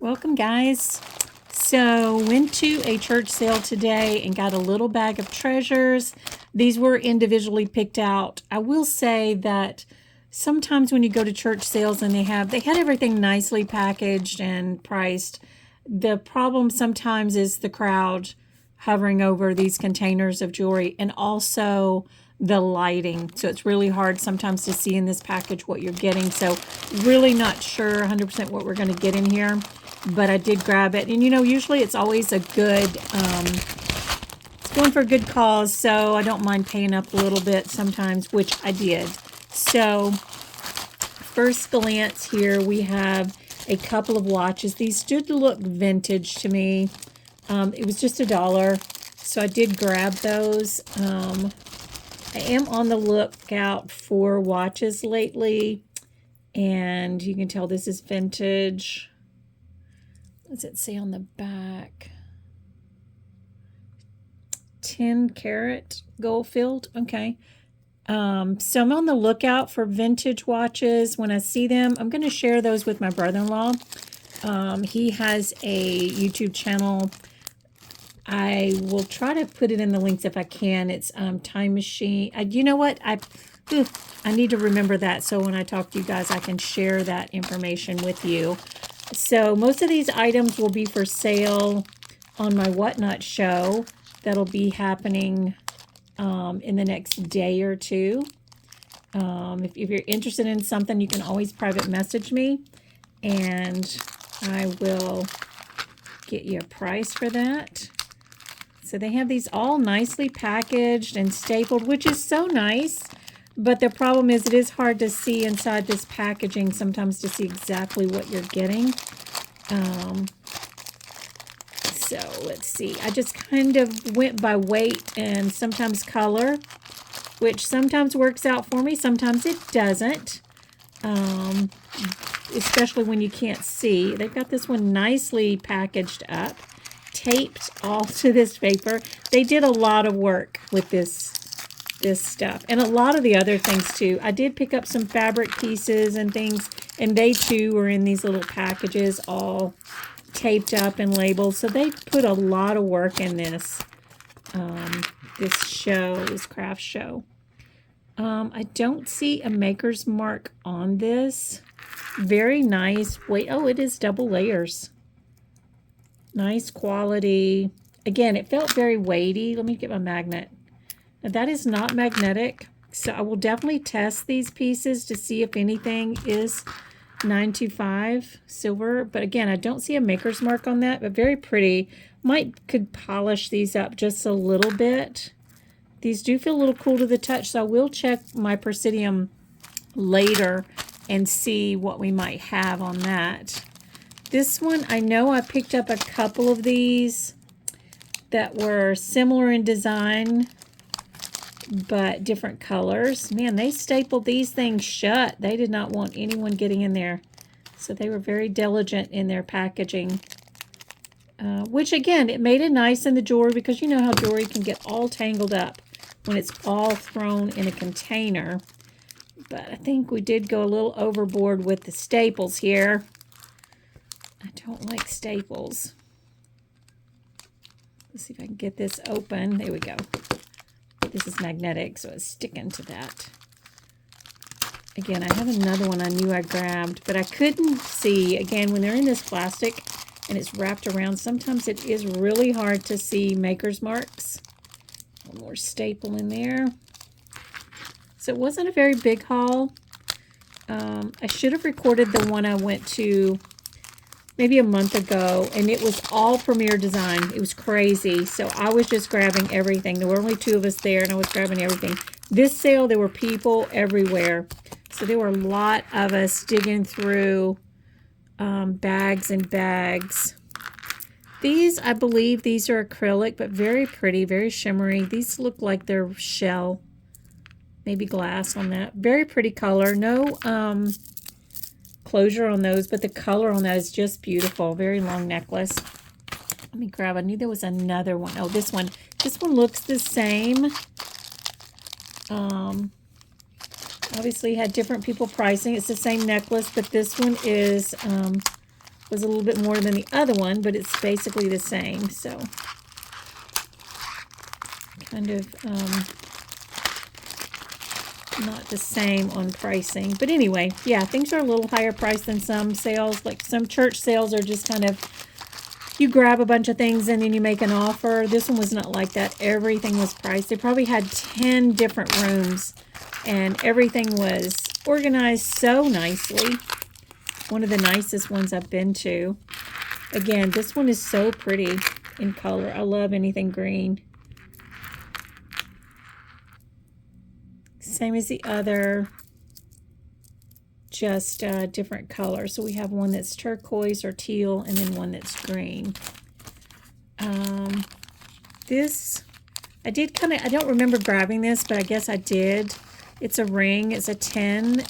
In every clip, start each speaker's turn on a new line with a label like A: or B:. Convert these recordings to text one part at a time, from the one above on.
A: Welcome, guys. So went to a church sale today and got a little bag of treasures. These were individually picked out. I will say that sometimes when you go to church sales and they had everything nicely packaged and priced, the problem sometimes is the crowd hovering over these containers of jewelry and also the lighting. So it's really hard sometimes to see in this package what you're getting. So really not sure 100% what we're going to get in here, but I did grab it. And usually it's always a good, it's going for a good cause. So I don't mind paying up a little bit sometimes, which I did. So first glance here, we have a couple of watches. These did look vintage to me. It was just $1, so I did grab those. I am on the lookout for watches lately, and you can tell this is vintage. What's it say on the back? 10 karat gold filled. Okay. So I'm on the lookout for vintage watches. When I see them, I'm going to share those with my brother-in-law. He has a YouTube channel. I will try to put it in the links if I can. It's Time Machine. You know what? I need to remember that, so when I talk to you guys, I can share that information with you. So most of these items will be for sale on my Whatnot show. That'll be happening in the next day or two. If you're interested in something, you can always private message me, and I will get you a price for that. So they have these all nicely packaged and stapled, which is so nice. But the problem is it is hard to see inside this packaging sometimes to see exactly what you're getting. So let's see. I just kind of went by weight and sometimes color, which sometimes works out for me. Sometimes it doesn't, especially when you can't see. They've got this one nicely packaged up, taped all to this paper. They did a lot of work with this stuff, and a lot of the other things too. I did pick up some fabric pieces and things, and they too were in these little packages, all taped up and labeled. So they put a lot of work in this this craft show. I don't see a maker's mark on this. Very nice. Wait, oh, it is double layers. Nice quality. Again, it felt very weighty. Let me get my magnet. Now, that is not magnetic, so I will definitely test these pieces to see if anything is 925 silver. But again, I don't see a maker's mark on that, but very pretty. Could polish these up just a little bit. These do feel a little cool to the touch, so I will check my Presidium later and see what we might have on that. This one, I know I picked up a couple of these that were similar in design, but different colors. Man, they stapled these things shut. They did not want anyone getting in there. So they were very diligent in their packaging. Which, again, it made it nice in the jewelry, because you know how jewelry can get all tangled up when it's all thrown in a container. But I think we did go a little overboard with the staples here. I don't like staples. Let's see if I can get this open. There we go. This is magnetic, so it's sticking to that. Again, I have another one I knew I grabbed, but I couldn't see. Again, when they're in this plastic and it's wrapped around, sometimes it is really hard to see maker's marks. One more staple in there. So it wasn't a very big haul. I should have recorded the one I went to maybe a month ago, and it was all Premier Design. It was crazy. So I was just grabbing everything. There were only 2 of us there, and I was grabbing everything. This sale, there were people everywhere. So there were a lot of us digging through bags and bags. These, I believe, these are acrylic, but very pretty, very shimmery. These look like they're shell, maybe glass on that. Very pretty color. No closure on those, but the color on that is just beautiful. Very long necklace. Let me grab, I knew there was another one. Oh, this one looks the same. Obviously had different people pricing. It's the same necklace, but this one is was a little bit more than the other one, but it's basically the same. So kind of not the same on pricing. But anyway, yeah, things are a little higher priced than some sales. Like some church sales are just kind of, you grab a bunch of things and then you make an offer. This one was not like that. Everything was priced. They probably had 10 different rooms and everything was organized so nicely. One of the nicest ones I've been to. Again, this one is so pretty in color. I love anything green. Same as the other, just different colors. So we have one that's turquoise or teal and then one that's green. This, I don't remember grabbing this, but I guess I did. It's a ring. It's a 10.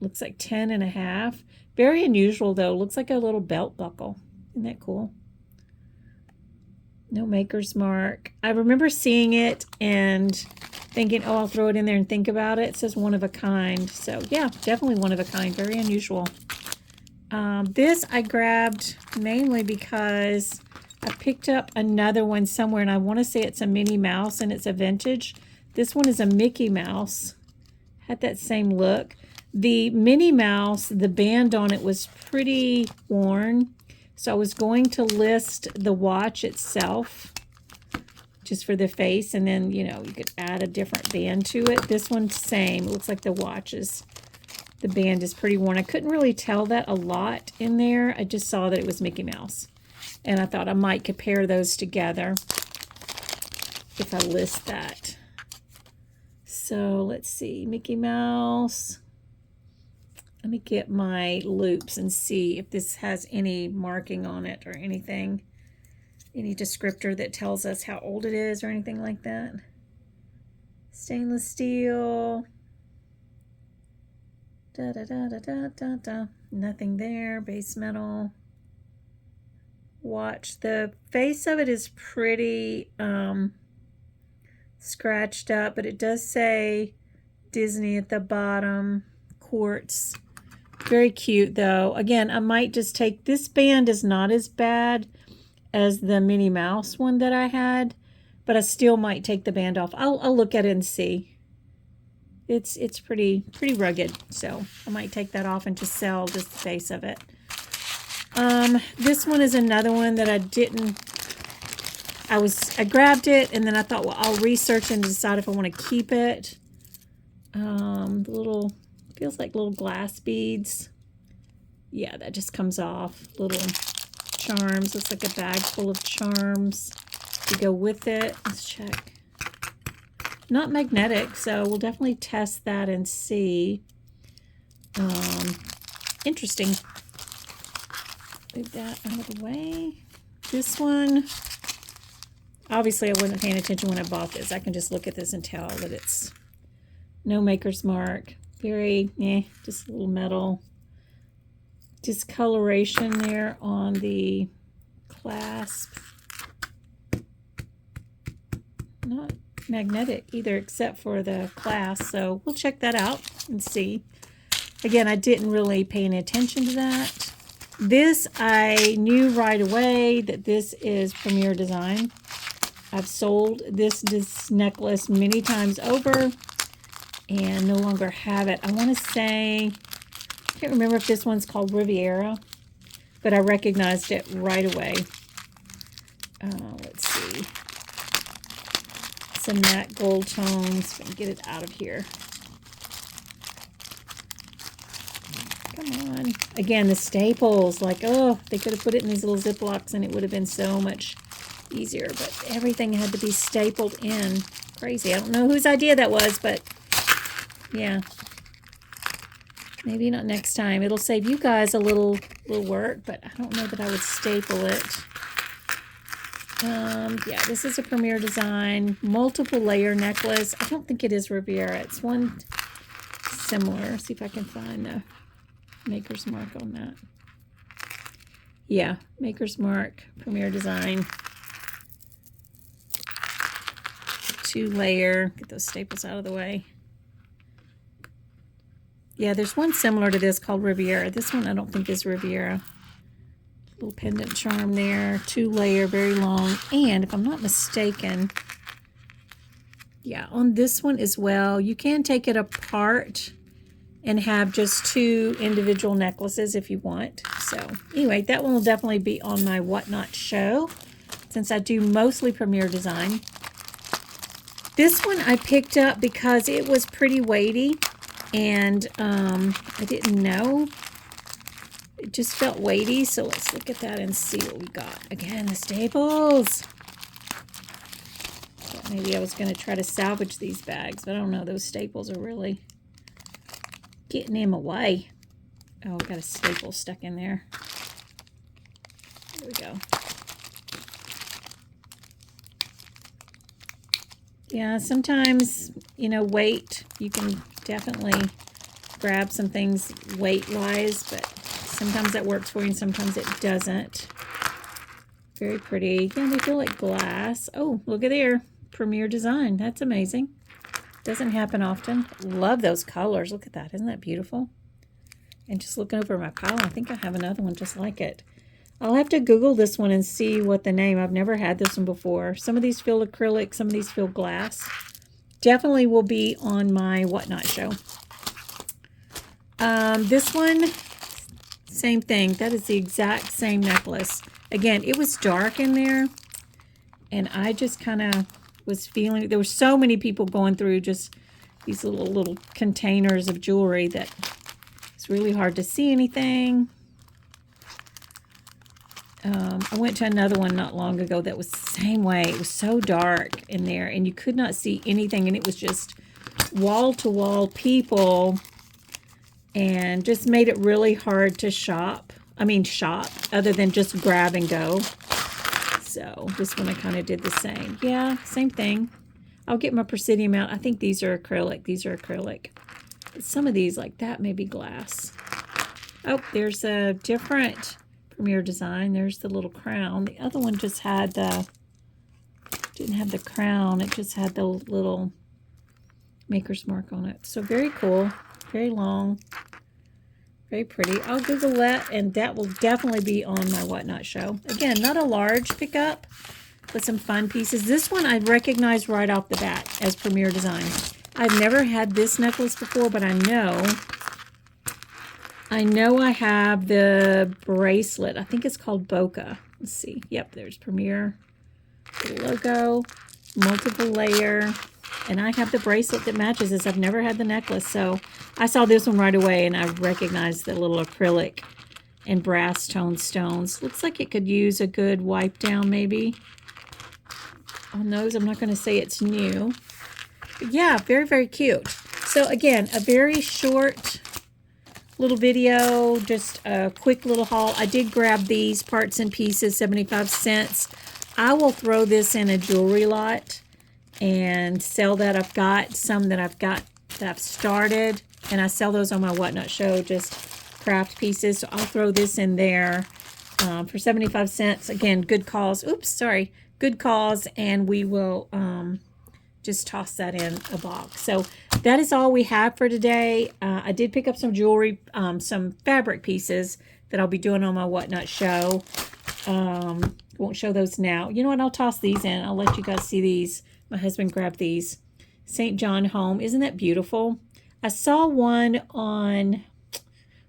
A: Looks like 10 and a half. Very unusual though. Looks like a little belt buckle. Isn't that cool? No maker's mark. I remember seeing it and thinking, oh, I'll throw it in there and think about it. It says one of a kind. So yeah, definitely one of a kind. Very unusual. This I grabbed mainly because I picked up another one somewhere and I want to say it's a Minnie Mouse and it's a vintage. This one is a Mickey Mouse. Had that same look. The Minnie Mouse, the band on it was pretty worn. So I was going to list the watch itself just for the face, and then, you know, you could add a different band to it. This one's same. It looks like the band is pretty worn. I couldn't really tell that a lot in there. I just saw that it was Mickey Mouse. And I thought I might compare those together if I list that. So let's see, Mickey Mouse. Let me get my loops and see if this has any marking on it or anything. Any descriptor that tells us how old it is or anything like that. Stainless steel. Da da da da da da da. Nothing there. Base metal. Watch. The face of it is pretty scratched up, but it does say Disney at the bottom. Quartz. Very cute though. Again, I might just take this band. Is not as bad as the Minnie Mouse one that I had, but I still might take the band off. I'll look at it and see. It's pretty rugged, so I might take that off and just sell just the face of it. This one is another one that I didn't. I grabbed it and then I thought, well, I'll research and decide if I want to keep it. The feels like little glass beads. Yeah, that just comes off. Little charms. Looks like a bag full of charms to go with it. Let's check. Not magnetic, so we'll definitely test that and see. Interesting. Move that out of the way. This one, obviously I wasn't paying attention when I bought this. I can just look at this and tell that it's no maker's mark. Very, just a little metal discoloration there on the clasp. Not magnetic either except for the clasp, so we'll check that out and see. Again, I didn't really pay any attention to that. This, I knew right away that this is Premier Design. I've sold this necklace many times over and no longer have it. I want to say, I can't remember if this one's called Riviera, but I recognized it right away. Let's see. It's a matte gold tones. If I can get it out of here. Come on. Again, the staples, like, oh, they could have put it in these little Ziplocs and it would have been so much easier, but everything had to be stapled in. Crazy. I don't know whose idea that was, but yeah. Maybe not next time. It'll save you guys a little work, but I don't know that I would staple it. Yeah, this is a Premier Design multiple layer necklace. I don't think it is Riviera. It's one similar. See if I can find the maker's mark on that. Yeah, maker's mark, Premier Design. 2-layer. Get those staples out of the way. Yeah, there's one similar to this called Riviera. This one I don't think is Riviera. Little pendant charm there, 2-layer, very long. And if I'm not mistaken, yeah, on this one as well, you can take it apart and have just 2 individual necklaces if you want. So anyway, that one will definitely be on my Whatnot show since I do mostly Premier Design. This one I picked up because it was pretty weighty and I didn't know. It just felt weighty, so let's look at that and see what we got. Again, the staples. Thought maybe I was going to try to salvage these bags, but I don't know. Those staples are really getting them away. Oh, got a staple stuck in there. There we go. Yeah, sometimes, you know, weight, you can definitely grab some things weight-wise, but sometimes that works for you and sometimes it doesn't. Very pretty. Yeah, they feel like glass. Oh, look at there. Premier Design. That's amazing. Doesn't happen often. Love those colors. Look at that. Isn't that beautiful? And just looking over my pile, I think I have another one just like it. I'll have to Google this one and see what the name. I've never had this one before. Some of these feel acrylic. Some of these feel glass. Definitely will be on my Whatnot show. This one, same thing. That is the exact same necklace. Again, it was dark in there. And I just kind of was feeling, there were so many people going through just these little containers of jewelry that it's really hard to see anything. I went to another one not long ago that was the same way. It was so dark in there and you could not see anything, and it was just wall-to-wall people and just made it really hard to shop other than just grab and go. So this one I kind of did the same. Yeah, same thing. I'll get my Presidium out. I think these are acrylic. These are acrylic. But some of these like that may be glass. Oh, there's a different Premier Design. There's the little crown. The other one just had the, didn't have the crown. It just had the little maker's mark on it. So very cool. Very long. Very pretty. I'll Google that, and that will definitely be on my Whatnot show. Again, not a large pickup, but some fun pieces. This one I recognize right off the bat as Premier Design. I've never had this necklace before, but I know I have the bracelet. I think it's called Boca. Let's see. Yep, there's Premier. The logo, multiple layer. And I have the bracelet that matches this. I've never had the necklace, so I saw this one right away, and I recognized the little acrylic and brass tone stones. Looks like it could use a good wipe down maybe on those. I'm not going to say it's new. But yeah, very, very cute. So again, a very short little video, just a quick little haul. I did grab these parts and pieces, 75 cents. I will throw this in a jewelry lot and sell that. I've got some that I've started, and I sell those on my Whatnot show, just craft pieces. So I'll throw this in there for 75 cents. Again, good cause. Oops, sorry. Good cause, and we will just toss that in a box. So that is all we have for today. I did pick up some jewelry, some fabric pieces that I'll be doing on my Whatnot show. Won't show those now. You know what? I'll toss these in. I'll let you guys see these. My husband grabbed these. St. John Home. Isn't that beautiful? I saw one on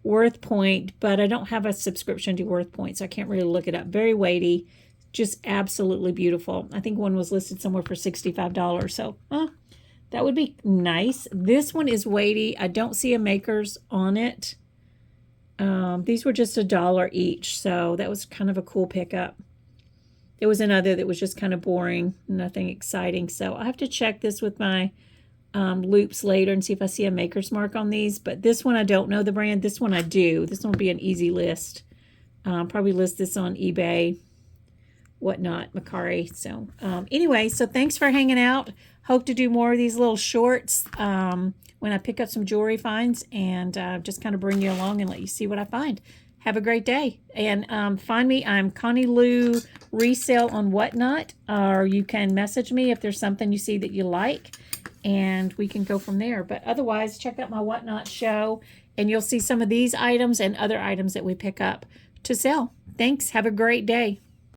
A: Worth Point, but I don't have a subscription to Worth Point, so I can't really look it up. Very weighty. Just absolutely beautiful. I think one was listed somewhere for $65. So, that would be nice. This one is weighty. I don't see a maker's on it. These were just $1 each, so that was kind of a cool pickup. There was another that was just kind of boring, nothing exciting. So I'll have to check this with my loops later and see if I see a maker's mark on these. But this one, I don't know the brand. This one I do. This one will be an easy list. Probably list this on eBay, Whatnot, Macari. So anyway, so thanks for hanging out. Hope to do more of these little shorts when I pick up some jewelry finds, and just kind of bring you along and let you see what I find. Have a great day. And find me. I'm Connie Lou Resale on Whatnot. Or you can message me if there's something you see that you like. and we can go from there. But otherwise, check out my Whatnot show, and you'll see some of these items and other items that we pick up to sell. Thanks. Have a great day.